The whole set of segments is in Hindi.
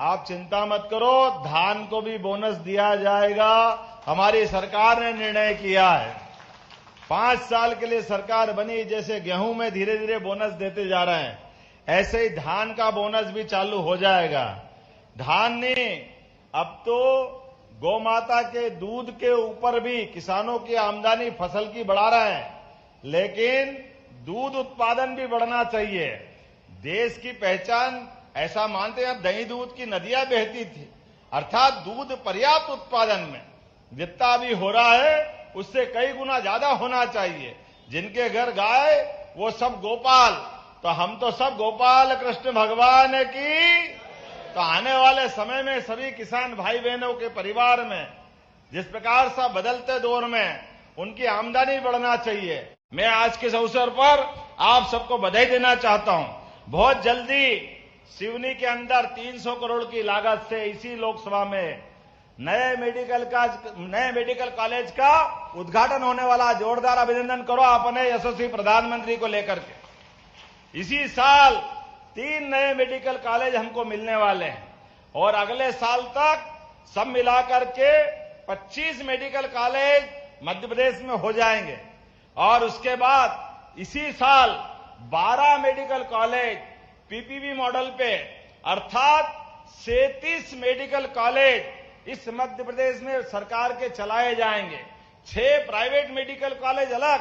आप चिंता मत करो, धान को भी बोनस दिया जाएगा। हमारी सरकार ने निर्णय किया है। 5 साल के लिए सरकार बनी, जैसे गेहूं में धीरे धीरे बोनस देते जा रहे हैं, ऐसे ही धान का बोनस भी चालू हो जाएगा। धान ने अब तो गौ माता के दूध के ऊपर भी किसानों की आमदनी फसल की बढ़ा रहे हैं, लेकिन दूध उत्पादन भी बढ़ना चाहिए। देश की पहचान ऐसा मानते हैं, दही दूध की नदियां बहती थी, अर्थात दूध पर्याप्त उत्पादन में जितना भी हो रहा है उससे कई गुना ज्यादा होना चाहिए। जिनके घर गाय वो सब गोपाल, तो हम तो सब गोपाल कृष्ण भगवान की। तो आने वाले समय में सभी किसान भाई बहनों के परिवार में जिस प्रकार से बदलते दौर में उनकी आमदनी बढ़ना चाहिए। मैं आज के इस अवसर पर आप सबको बधाई देना चाहता हूं। बहुत जल्दी सिवनी के अंदर 300 करोड़ की लागत से इसी लोकसभा में नए मेडिकल कॉलेज का उद्घाटन होने वाला। जोरदार अभिनंदन करो अपने यशस्वी प्रधानमंत्री को लेकर के। इसी साल 3 नए मेडिकल कॉलेज हमको मिलने वाले हैं और अगले साल तक सब मिलाकर के 25 मेडिकल कॉलेज मध्य प्रदेश में हो जाएंगे और उसके बाद इसी साल 12 मेडिकल कॉलेज पीपीपी मॉडल पे, अर्थात 37 मेडिकल कॉलेज इस मध्य प्रदेश में सरकार के चलाए जाएंगे। 6 प्राइवेट मेडिकल कॉलेज अलग,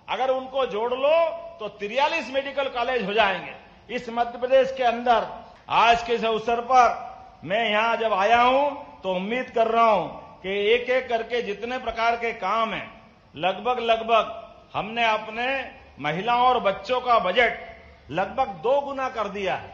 अगर उनको जोड़ लो तो 43 मेडिकल कॉलेज हो जाएंगे इस मध्य प्रदेश के अंदर। आज के इस अवसर पर मैं यहां जब आया हूं तो उम्मीद कर रहा हूं कि एक एक करके जितने प्रकार के काम हैं, लगभग हमने अपने महिलाओं और बच्चों का बजट लगभग 2 गुना कर दिया है।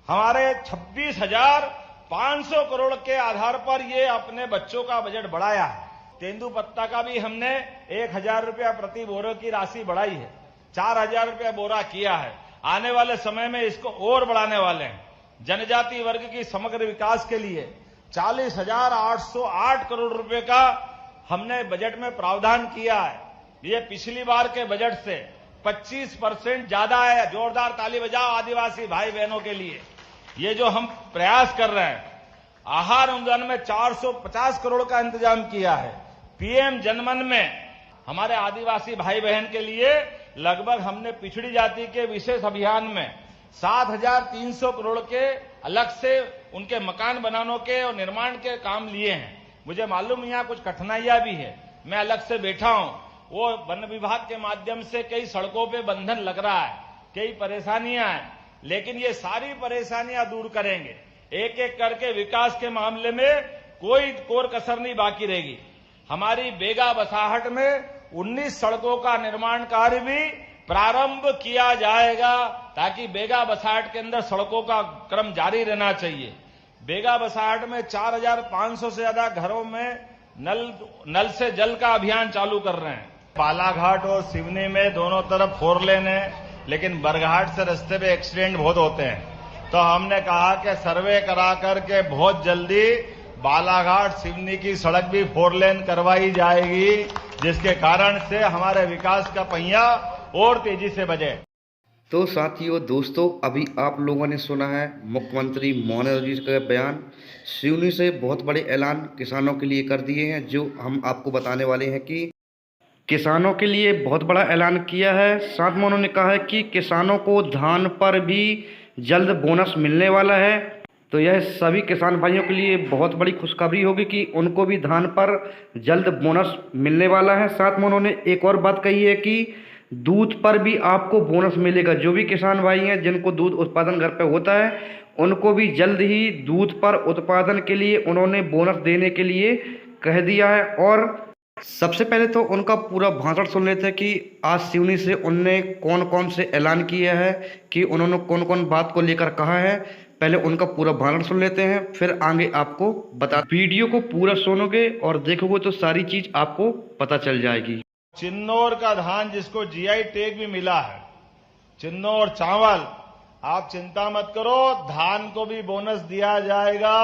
हमारे 26,500 करोड़ के आधार पर ये अपने बच्चों का बजट बढ़ाया है। तेंदू पत्ता का भी हमने 1,000 रुपया प्रति बोरे की राशि बढ़ाई है, 4,000 रुपया बोरा किया है। आने वाले समय में इसको और बढ़ाने वाले हैं। जनजाति वर्ग की समग्र विकास के लिए 40,808 करोड़ रुपए का हमने बजट में प्रावधान किया है। ये पिछली बार के बजट से 25% ज्यादा है। जोरदार ताली बजाओ आदिवासी भाई बहनों के लिए। ये जो हम प्रयास कर रहे हैं, आहार अनुदान में 450 करोड़ का इंतजाम किया है। पीएम जनमन में हमारे आदिवासी भाई बहन के लिए लगभग हमने पिछड़ी जाति के विशेष अभियान में 7,300 करोड़ के अलग से उनके मकान बनाने के और निर्माण के काम लिए हैं। मुझे मालूम यहां कुछ कठिनाइयां भी है, मैं अलग से बैठा हूं। वो वन विभाग के माध्यम से कई सड़कों पे बंधन लग रहा है, कई परेशानियां हैं, लेकिन ये सारी परेशानियां दूर करेंगे। एक एक करके विकास के मामले में कोई कोर कसर नहीं बाकी रहेगी। हमारी बेगा बसाहट में 19 सड़कों का निर्माण कार्य भी प्रारंभ किया जाएगा, ताकि बेगा बसाहट के अंदर सड़कों का क्रम जारी रहना चाहिए। बेगा बसाहट में 4,500 से ज्यादा घरों में नल से जल का अभियान चालू कर रहे हैं। बालाघाट और सिवनी में दोनों तरफ 4 लेन है, लेकिन बरघाट से रास्ते पे एक्सीडेंट बहुत होते हैं। तो हमने कहा कि सर्वे करा करके बहुत जल्दी बालाघाट सिवनी की सड़क भी 4 लेन करवाई जाएगी, जिसके कारण से हमारे विकास का पहिया और तेजी से बजे। तो साथियों, दोस्तों, अभी आप लोगों ने सुना है मुख्यमंत्री मोहन जी का बयान। सिवनी से बहुत बड़े ऐलान किसानों के लिए कर दिए हैं, जो हम आपको बताने वाले हैं कि किसानों के लिए बहुत बड़ा ऐलान किया है। साथ में उन्होंने कहा है कि किसानों को धान पर भी जल्द बोनस मिलने वाला है। तो यह सभी किसान भाइयों के लिए बहुत बड़ी खुशखबरी होगी कि उनको भी धान पर जल्द बोनस मिलने वाला है। साथ में उन्होंने एक और बात कही है कि दूध पर भी आपको बोनस मिलेगा। जो भी किसान भाई हैं जिनको दूध उत्पादन घर पे होता है, उनको भी जल्द ही दूध पर उत्पादन के लिए उन्होंने बोनस देने के लिए कह दिया है। और सबसे पहले तो उनका पूरा भाषण सुन लेते हैं कि आज सिवनी से उनने कौन कौन से ऐलान किया है, कि उन्होंने कौन कौन बात को लेकर कहा है। पहले उनका पूरा भाषण सुन लेते हैं, फिर आगे आपको बता। वीडियो को पूरा सुनोगे और देखोगे तो सारी चीज आपको पता चल जाएगी। चिन्नौर का धान जिसको जीआई टैग भी मिला है, चिन्नौर चावल, आप चिंता मत करो, धान को भी बोनस दिया जाएगा।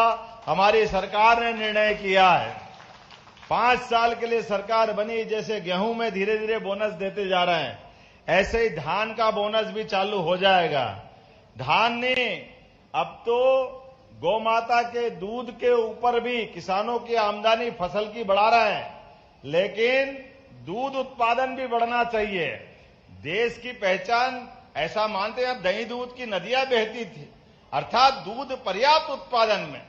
हमारी सरकार ने निर्णय किया है। 5 साल के लिए सरकार बनी, जैसे गेहूं में धीरे धीरे बोनस देते जा रहे हैं, ऐसे ही धान का बोनस भी चालू हो जाएगा। धान ने अब तो गौ माता के दूध के ऊपर भी किसानों की आमदनी फसल की बढ़ा रहे हैं, लेकिन दूध उत्पादन भी बढ़ना चाहिए। देश की पहचान ऐसा मानते हैं, दही दूध की नदियां बहती थी, अर्थात दूध पर्याप्त उत्पादन में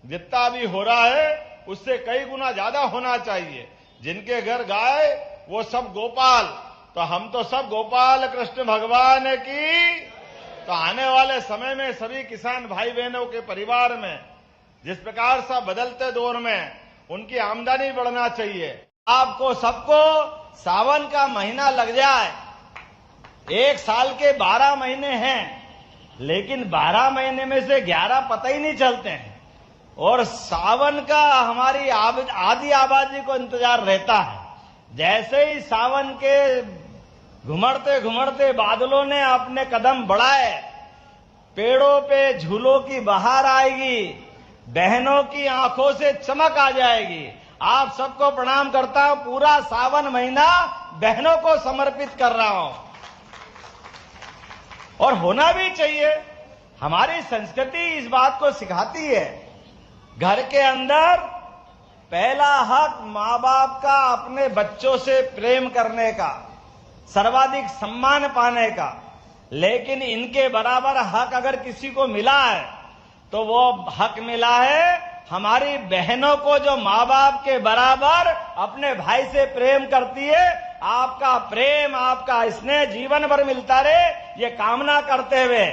जितना भी हो रहा है उससे कई गुना ज्यादा होना चाहिए। जिनके घर गाय वो सब गोपाल, तो हम तो सब गोपाल कृष्ण भगवान की। तो आने वाले समय में सभी किसान भाई बहनों के परिवार में जिस प्रकार से बदलते दौर में उनकी आमदनी बढ़ना चाहिए। आपको सबको सावन का महीना लग जाए, एक साल के 12 महीने हैं, लेकिन 12 महीने में से 11 पता ही नहीं चलते हैं, और सावन का हमारी आधी आबादी को इंतजार रहता है। जैसे ही सावन के घुमड़ते घुमड़ते बादलों ने अपने कदम बढ़ाए, पेड़ों पे झूलों की बहार आएगी, बहनों की आंखों से चमक आ जाएगी। आप सबको प्रणाम करता हूं, पूरा सावन महीना बहनों को समर्पित कर रहा हूं, और होना भी चाहिए। हमारी संस्कृति इस बात को सिखाती है, घर के अंदर पहला हक माँ बाप का अपने बच्चों से प्रेम करने का, सर्वाधिक सम्मान पाने का, लेकिन इनके बराबर हक अगर किसी को मिला है तो वो हक मिला है हमारी बहनों को, जो माँ बाप के बराबर अपने भाई से प्रेम करती है। आपका प्रेम, आपका स्नेह जीवन भर मिलता रहे, ये कामना करते हुए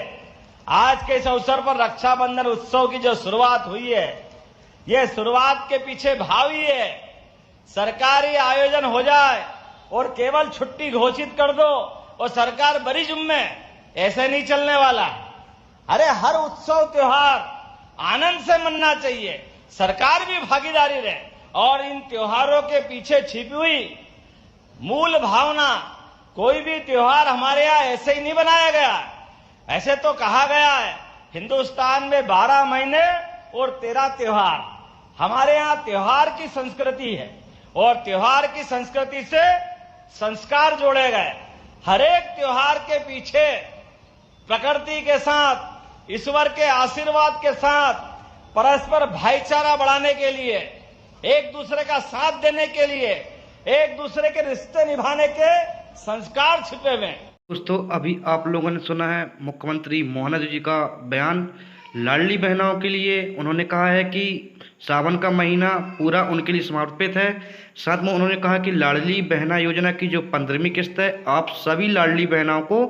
आज के इस अवसर पर रक्षाबंधन उत्सव की जो शुरुआत हुई है, ये शुरुआत के पीछे भाव ही है सरकारी आयोजन हो जाए और केवल छुट्टी घोषित कर दो और सरकार बड़ी जुम्मे, ऐसे नहीं चलने वाला। अरे हर उत्सव त्योहार आनंद से मनना चाहिए, सरकार भी भागीदारी रहे, और इन त्योहारों के पीछे छिपी हुई मूल भावना, कोई भी त्योहार हमारे यहाँ ऐसे ही नहीं बनाया गया। ऐसे तो कहा गया है हिंदुस्तान में 12 महीने और 13 त्योहार। हमारे यहाँ त्योहार की संस्कृति है, और त्योहार की संस्कृति से संस्कार जोड़े गए। हर एक त्योहार के पीछे प्रकृति के साथ, ईश्वर के आशीर्वाद के साथ, परस्पर भाईचारा बढ़ाने के लिए, एक दूसरे का साथ देने के लिए, एक दूसरे के रिश्ते निभाने के संस्कार छिपे हुए। दोस्तों, अभी आप लोगों ने सुना है मुख्यमंत्री मोहन जी का बयान लाडली बहनों के लिए। उन्होंने कहा है कि सावन का महीना पूरा उनके लिए समर्पित है। साथ में उन्होंने कहा कि लाडली बहना योजना की जो 15वीं किस्त है, आप सभी लाडली बहनों को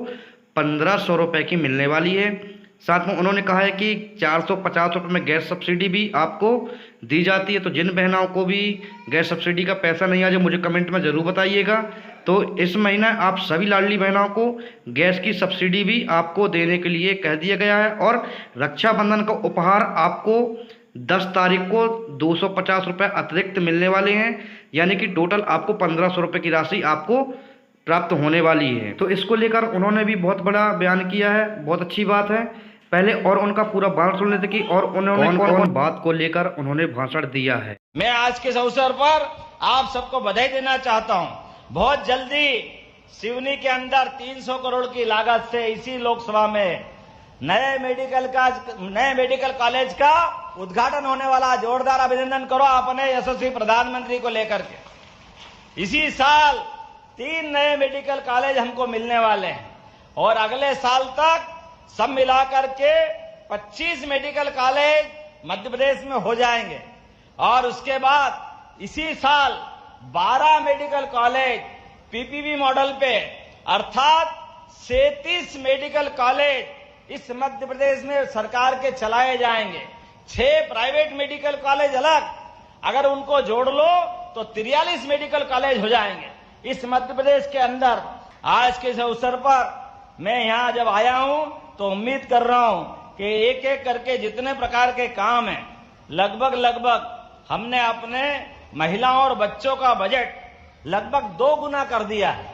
1500 रुपये की मिलने वाली है। साथ में उन्होंने कहा है कि 450 रुपये में गैस सब्सिडी भी आपको दी जाती है। तो जिन बहनों को भी गैस सब्सिडी का पैसा नहीं आ जाए, मुझे कमेंट में ज़रूर बताइएगा। तो इस महीना आप सभी लाडली बहनों को गैस की सब्सिडी भी आपको देने के लिए कह दिया गया है। और रक्षाबंधन का उपहार आपको 10 तारीख को 250 रुपये अतिरिक्त मिलने वाले हैं, यानी कि टोटल आपको 1500 रुपये की राशि आपको प्राप्त होने वाली है। तो इसको लेकर उन्होंने भी बहुत बड़ा बयान किया है, बहुत अच्छी बात है। पहले और उनका पूरा भाषण सुन लेते कि और उन्होंने कौन बात को लेकर उन्होंने भाषण दिया है। मैं आज के इस अवसर पर आप सबको बधाई देना चाहता हूं। बहुत जल्दी सिवनी के अंदर 300 करोड़ की लागत से इसी लोकसभा में नए मेडिकल कॉलेज का उद्घाटन होने वाला। जोरदार अभिनंदन करो अपने यशस्वी प्रधानमंत्री को लेकर के। इसी साल 3 नए मेडिकल कॉलेज हमको मिलने वाले हैं, और अगले साल तक सब मिलाकर के 25 मेडिकल कॉलेज मध्य प्रदेश में हो जाएंगे। और उसके बाद इसी साल 12 मेडिकल कॉलेज पीपीपी मॉडल पे, अर्थात 37 मेडिकल कॉलेज इस मध्य प्रदेश में सरकार के चलाए जाएंगे। 6 प्राइवेट मेडिकल कॉलेज अलग, अगर उनको जोड़ लो तो 43 मेडिकल कॉलेज हो जाएंगे इस मध्य प्रदेश के अंदर। आज के इस अवसर पर मैं यहां जब आया हूं तो उम्मीद कर रहा हूं कि एक एक करके जितने प्रकार के काम हैं, लगभग हमने अपने महिलाओं और बच्चों का बजट लगभग 2 गुना कर दिया है।